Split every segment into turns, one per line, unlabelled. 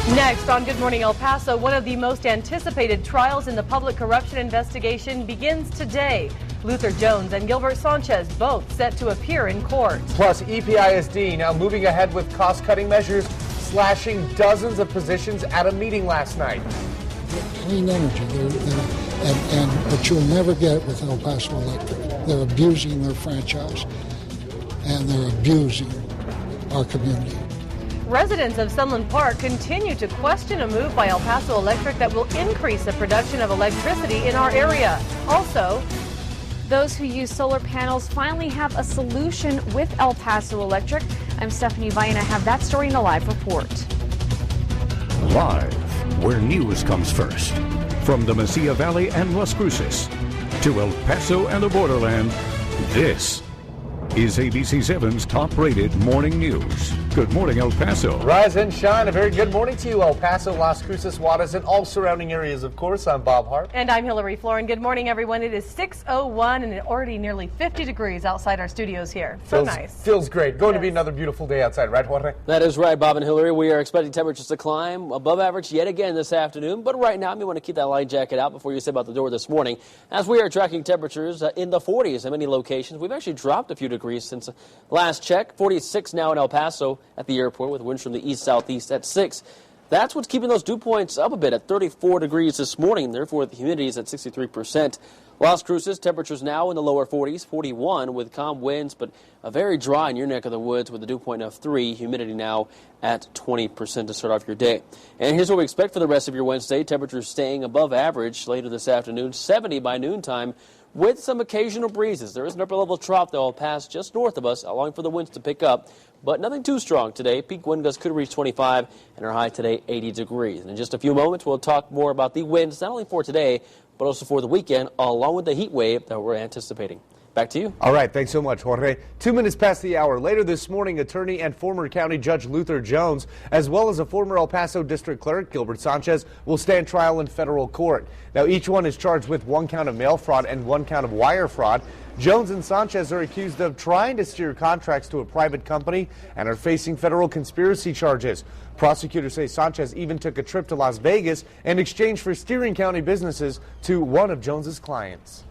Next on Good Morning El Paso, one of the most anticipated trials in the public corruption investigation begins today. Luther Jones and Gilbert Sanchez both set to appear in court.
Plus, EPISD now moving ahead with cost-cutting measures, slashing dozens of positions at a meeting last night.
Clean energy, but you'll never get it with El Paso Electric. They're abusing their franchise, and they're abusing our community.
Residents of Sunland Park continue to question a move by El Paso Electric that will increase the production of electricity in our area. Also,
those who use solar panels finally have a solution with El Paso Electric. I'm Stephanie Vai, and I have that story in a live report.
Live, where news comes first. From the Mesilla Valley and Las Cruces to El Paso and the borderland, this is ABC-7's top-rated morning news. Good morning, El Paso.
Rise and shine. A very good morning to you, El Paso, Las Cruces, Juarez, and all surrounding areas, of course. I'm Bob Hart.
And I'm Hillary Florin. Good morning, everyone. It is 6:01 and already nearly 50 degrees outside our studios here. So nice.
Feels great. Going to be another beautiful day outside, right, Jorge?
That is right, Bob and Hillary. We are expecting temperatures to climb above average yet again this afternoon. But right now, you want to keep that light jacket out before you step out the door this morning. As we are tracking temperatures in the 40s in many locations, we've actually dropped a few degrees since last check. 46 now in El Paso at the airport with winds from the east-southeast at 6. That's what's keeping those dew points up a bit at 34 degrees this morning. Therefore, the humidity is at 63%. Las Cruces, temperatures now in the lower 40s, 41 with calm winds, but very dry in your neck of the woods with a dew point of 3. Humidity now at 20% to start off your day. And here's what we expect for the rest of your Wednesday. Temperatures staying above average later this afternoon, 70 by noontime, with some occasional breezes. There is an upper-level trough that will pass just north of us, allowing for the winds to pick up, but nothing too strong today. Peak wind gusts could reach 25, and our high today 80 degrees. And in just a few moments, we'll talk more about the winds, not only for today, but also for the weekend, along with the heat wave that we're anticipating. Back to you.
All right, thanks so much, Jorge. 2 minutes past the hour. Later this morning, attorney and former county judge Luther Jones, as well as a former El Paso district clerk, Gilbert Sanchez, will stand trial in federal court. Now, each one is charged with 1 count of mail fraud and 1 count of wire fraud. Jones and Sanchez are accused of trying to steer contracts to a private company and are facing federal conspiracy charges. Prosecutors say Sanchez even took a trip to Las Vegas in exchange for steering county businesses to one of Jones's clients.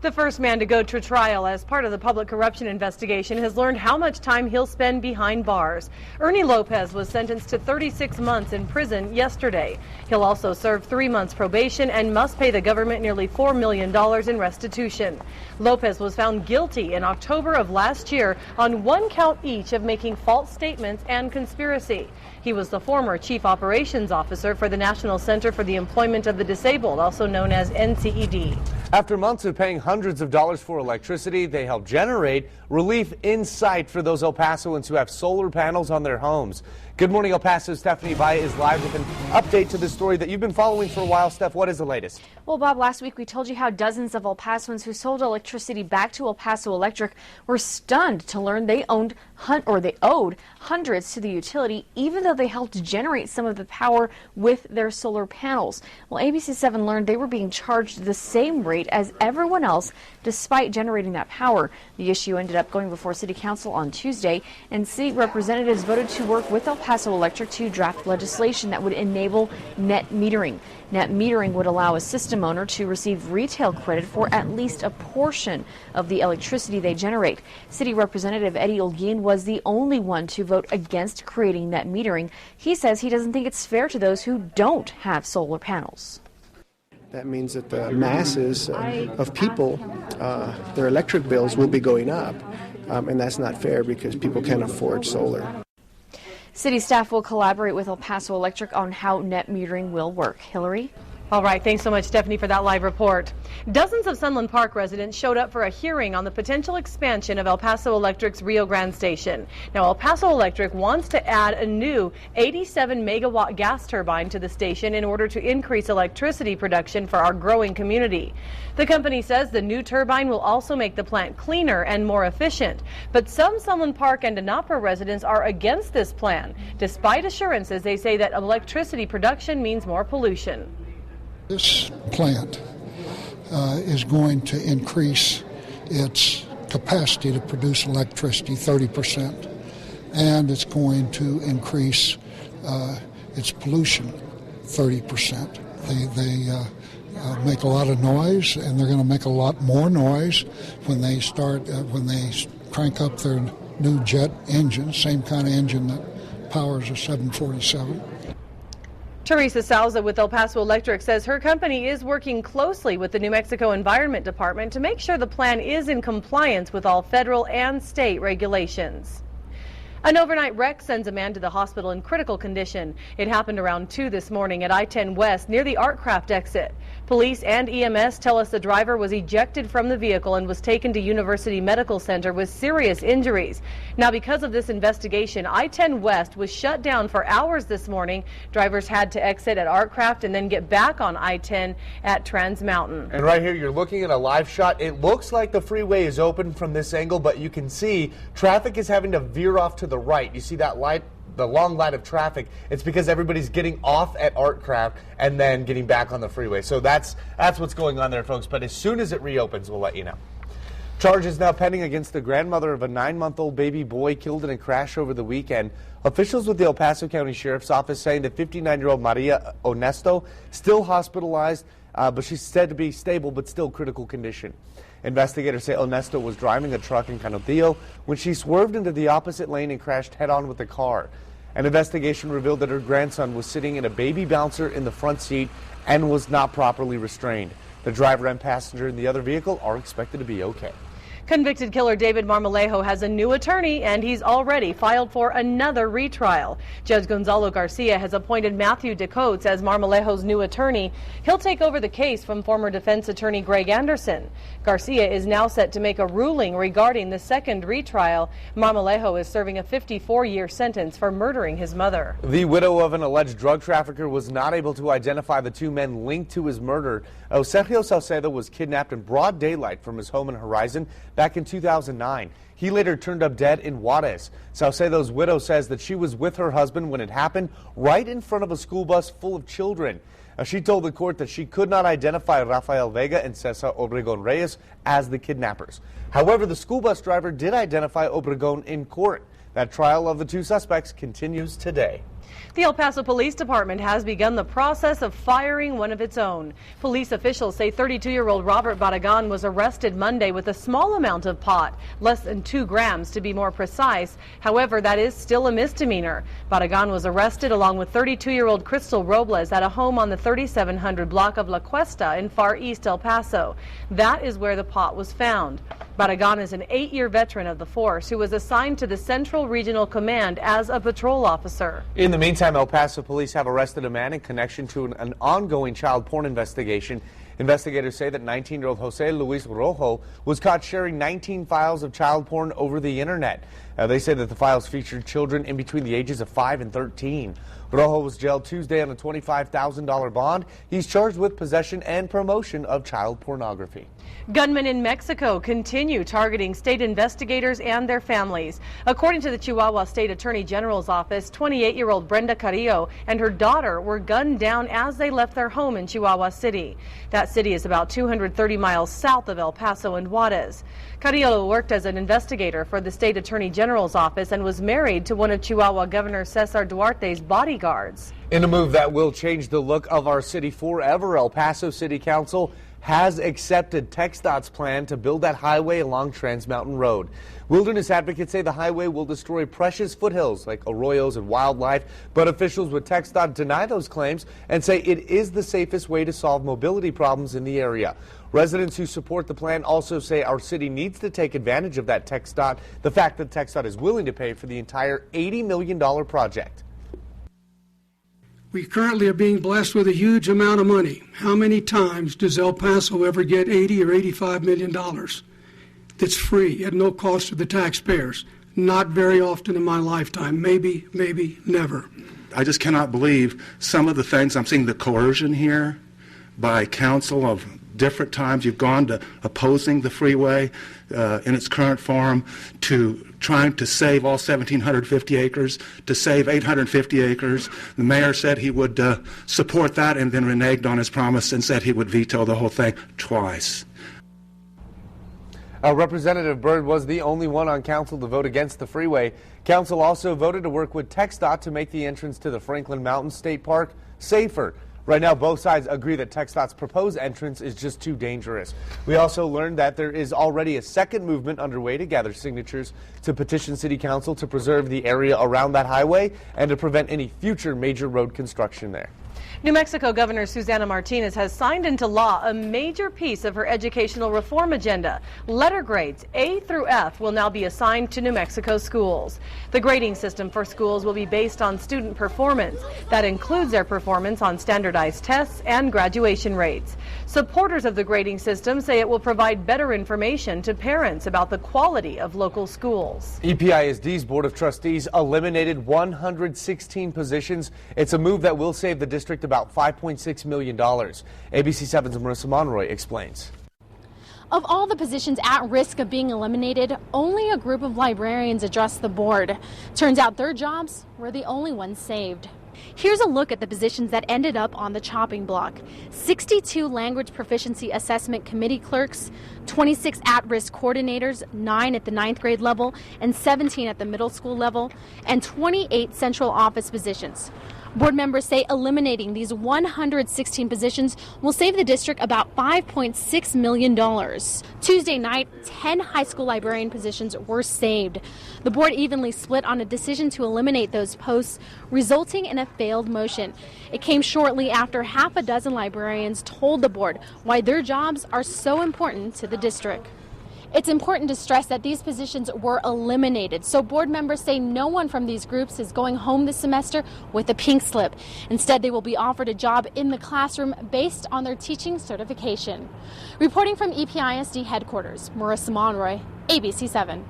The first man to go to trial as part of the public corruption investigation has learned how much time he'll spend behind bars. Ernie Lopez was sentenced to 36 months in prison yesterday. He'll also serve 3 months probation and must pay the government nearly $4 million in restitution. Lopez was found guilty in October of last year on 1 count each of making false statements and conspiracy. He was the former chief operations officer for the National Center for the Employment of the Disabled, also known as NCED.
After months of paying hundreds of dollars for electricity, they help generate relief in sight for those El Pasoans who have solar panels on their homes. Good morning, El Paso. Stephanie Vai is live with an update to the story that you've been following for a while. Steph, what is the latest?
Well, Bob, last week we told you how dozens of El Pasoans who sold electricity back to El Paso Electric were stunned to learn they owed hundreds to the utility, even though they helped generate some of the power with their solar panels. Well, ABC-7 learned they were being charged the same rate as everyone else despite generating that power. The issue ended up going before City Council on Tuesday, and city representatives voted to work with El Paso Electric to draft legislation that would enable net metering. Net metering would allow a system owner to receive retail credit for at least a portion of the electricity they generate. City Representative Eddie Olguin was the only one to vote against creating net metering. He says he doesn't think it's fair to those who don't have solar panels.
That means that the masses of people, their electric bills will be going up, and that's not fair because people can't afford solar.
City staff will collaborate with El Paso Electric on how net metering will work. Hillary?
All right, thanks so much, Stephanie, for that live report. Dozens of Sunland Park residents showed up for a hearing on the potential expansion of El Paso Electric's Rio Grande station. Now, El Paso Electric wants to add a new 87-megawatt gas turbine to the station in order to increase electricity production for our growing community. The company says the new turbine will also make the plant cleaner and more efficient. But some Sunland Park and Anapra residents are against this plan, despite assurances they say that electricity production means more pollution.
This plant is going to increase its capacity to produce electricity 30%, and it's going to increase its pollution 30%. They make a lot of noise, and they're going to make a lot more noise when they crank up their new jet engine, same kind of engine that powers a 747.
Teresa Souza with El Paso Electric says her company is working closely with the New Mexico Environment Department to make sure the plan is in compliance with all federal and state regulations. An overnight wreck sends a man to the hospital in critical condition. It happened around 2 this morning at I-10 West near the Artcraft exit. Police and EMS tell us the driver was ejected from the vehicle and was taken to University Medical Center with serious injuries. Now, because of this investigation, I-10 West was shut down for hours this morning. Drivers had to exit at Artcraft and then get back on I-10 at Trans Mountain.
And right here, you're looking at a live shot. It looks like the freeway is open from this angle, but you can see traffic is having to veer off to the right. You see that light, the long line of traffic? It's because everybody's getting off at Artcraft and then getting back on the freeway. So that's what's going on there, folks. But as soon as it reopens, we'll let you know. Charges now pending against the grandmother of a 9-month-old baby boy killed in a crash over the weekend. Officials with the El Paso County Sheriff's Office saying that 59-year-old Maria Onesto still hospitalized, but she's said to be stable but still critical condition. Investigators say Onesto was driving a truck in Canotillo when she swerved into the opposite lane and crashed head-on with the car. An investigation revealed that her grandson was sitting in a baby bouncer in the front seat and was not properly restrained. The driver and passenger in the other vehicle are expected to be okay.
Convicted killer David Marmolejo has a new attorney, and he's already filed for another retrial. Judge Gonzalo Garcia has appointed Matthew DeCoates as Marmolejo's new attorney. He'll take over the case from former defense attorney Greg Anderson. Garcia is now set to make a ruling regarding the second retrial. Marmolejo is serving a 54-year sentence for murdering his mother.
The widow of an alleged drug trafficker was not able to identify the two men linked to his murder. Sergio Salcedo was kidnapped in broad daylight from his home in Horizon back in 2009. He later turned up dead in Juarez. Salcedo's widow says that she was with her husband when it happened, right in front of a school bus full of children. She told the court that she could not identify Rafael Vega and Cesar Obregon Reyes as the kidnappers. However, the school bus driver did identify Obregon in court. That trial of the two suspects continues today.
The El Paso Police Department has begun the process of firing one of its own. Police officials say 32-year-old Robert Barragan was arrested Monday with a small amount of pot, less than 2 grams to be more precise. However, that is still a misdemeanor. Barragan was arrested along with 32-year-old Crystal Robles at a home on the 3700 block of La Cuesta in far east El Paso. That is where the pot was found. Barragan is an 8-year veteran of the force who was assigned to the Central Regional Command as a patrol officer.
In the meantime, El Paso police have arrested a man in connection to an ongoing child porn investigation. Investigators say that 19-year-old Jose Luis Rojo was caught sharing 19 files of child porn over the internet. They say that the files featured children in between the ages of 5 and 13. Rojo was jailed Tuesday on a $25,000 bond. He's charged with possession and promotion of child pornography.
Gunmen in Mexico continue targeting state investigators and their families. According to the Chihuahua State Attorney General's office, 28-year-old Brenda Carrillo and her daughter were gunned down as they left their home in Chihuahua City. That city is about 230 miles south of El Paso and Juarez. Carrillo worked as an investigator for the State Attorney General's office and was married to one of Chihuahua Governor Cesar Duarte's bodyguards. In a move that will change the look of our city forever, El Paso City Council has accepted TxDOT's plan to build that highway along Trans Mountain Road. Wilderness advocates say the highway will destroy precious foothills like arroyos and wildlife, but officials with TxDOT deny those claims and say it is the safest way to solve mobility problems in the area. Residents who support the plan also say our city needs to take advantage of that TxDOT, the fact that TxDOT is willing to pay for the entire $80 million project.
We currently are being blessed with a huge amount of money. How many times does El Paso ever get $80 or $85 million that's free at no cost to the taxpayers? Not very often in my lifetime. Maybe never.
I just cannot believe some of the things I'm seeing, the coercion here by council of different times. You've gone to opposing the freeway in its current form, to trying to save all 1,750 acres, to save 850 acres. The mayor said he would support that and then reneged on his promise and said he would veto the whole thing twice.
Representative Byrd was the only one on council to vote against the freeway. Council also voted to work with TxDOT to make the entrance to the Franklin Mountain State Park safer. Right now, both sides agree that TxDOT's proposed entrance is just too dangerous. We also learned that there is already a second movement underway to gather signatures to petition City Council to preserve the area around that highway and to prevent any future major road construction there.
New Mexico Governor Susana Martinez has signed into law a major piece of her educational reform agenda. Letter grades A through F will now be assigned to New Mexico schools. The grading system for schools will be based on student performance. That includes their performance on standardized tests and graduation rates. Supporters of the grading system say it will provide better information to parents about the quality of local schools.
EPISD's Board of Trustees eliminated 116 positions. It's a move that will save the district about $5.6 million. ABC-7's Marissa Monroy explains.
Of all the positions at risk of being eliminated, only a group of librarians addressed the board. Turns out their jobs were the only ones saved. Here's a look at the positions that ended up on the chopping block. 62 language proficiency assessment committee clerks, 26 at-risk coordinators, 9 at the 9th grade level and 17 at the middle school level, and 28 central office positions. Board members say eliminating these 116 positions will save the district about $5.6 million. Tuesday night, 10 high school librarian positions were saved. The board evenly split on a decision to eliminate those posts, resulting in a failed motion. It came shortly after half a dozen librarians told the board why their jobs are so important to the district. It's important to stress that these positions were eliminated, so board members say no one from these groups is going home this semester with a pink slip. Instead, they will be offered a job in the classroom based on their teaching certification. Reporting from EPISD headquarters, Marissa Monroy, ABC-7.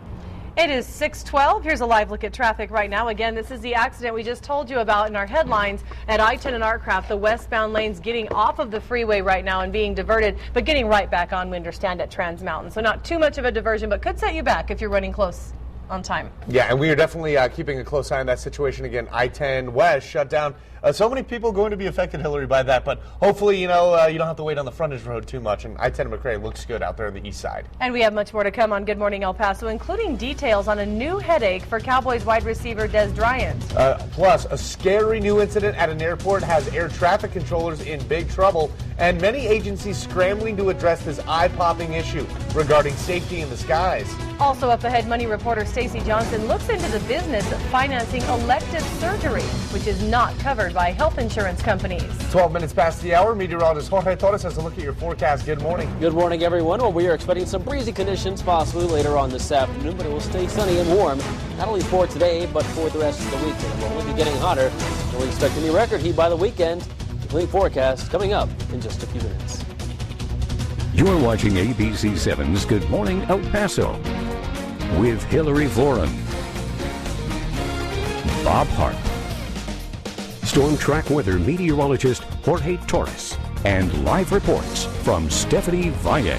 It is 6:12. Here's a live look at traffic right now. Again, this is the accident we just told you about in our headlines at I-10 and Artcraft. The westbound lanes getting off of the freeway right now and being diverted, but getting right back on, we understand, at Trans Mountain. So not too much of a diversion, but could set you back if you're running close on time.
Yeah, and we are definitely keeping a close eye on that situation. Again, I-10 West shut down. So many people going to be affected, Hillary, by that, but hopefully, you don't have to wait on the frontage road too much, and I-10 McRae looks good out there on the east side.
And we have much more to come on Good Morning El Paso, including details on a new headache for Cowboys wide receiver Des Bryant.
Plus, a scary new incident at an airport has air traffic controllers in big trouble, and many agencies scrambling to address this eye-popping issue regarding safety in the skies.
Also up ahead, Money reporter Stacey Johnson looks into the business of financing elective surgery, which is not covered by health insurance companies.
12 minutes past the hour, meteorologist Jorge Torres has a look at your forecast. Good morning.
Good morning, everyone. Well, we are expecting some breezy conditions possibly later on this afternoon, but it will stay sunny and warm, not only for today, but for the rest of the weekend. We'll only be getting hotter, and we expect a new record heat by the weekend. Complete forecast coming up in just a few minutes.
You're watching ABC-7's Good Morning El Paso with Hillary Foran, Bob Hart, Storm Track Weather meteorologist Jorge Torres, and live reports from Stephanie Valle.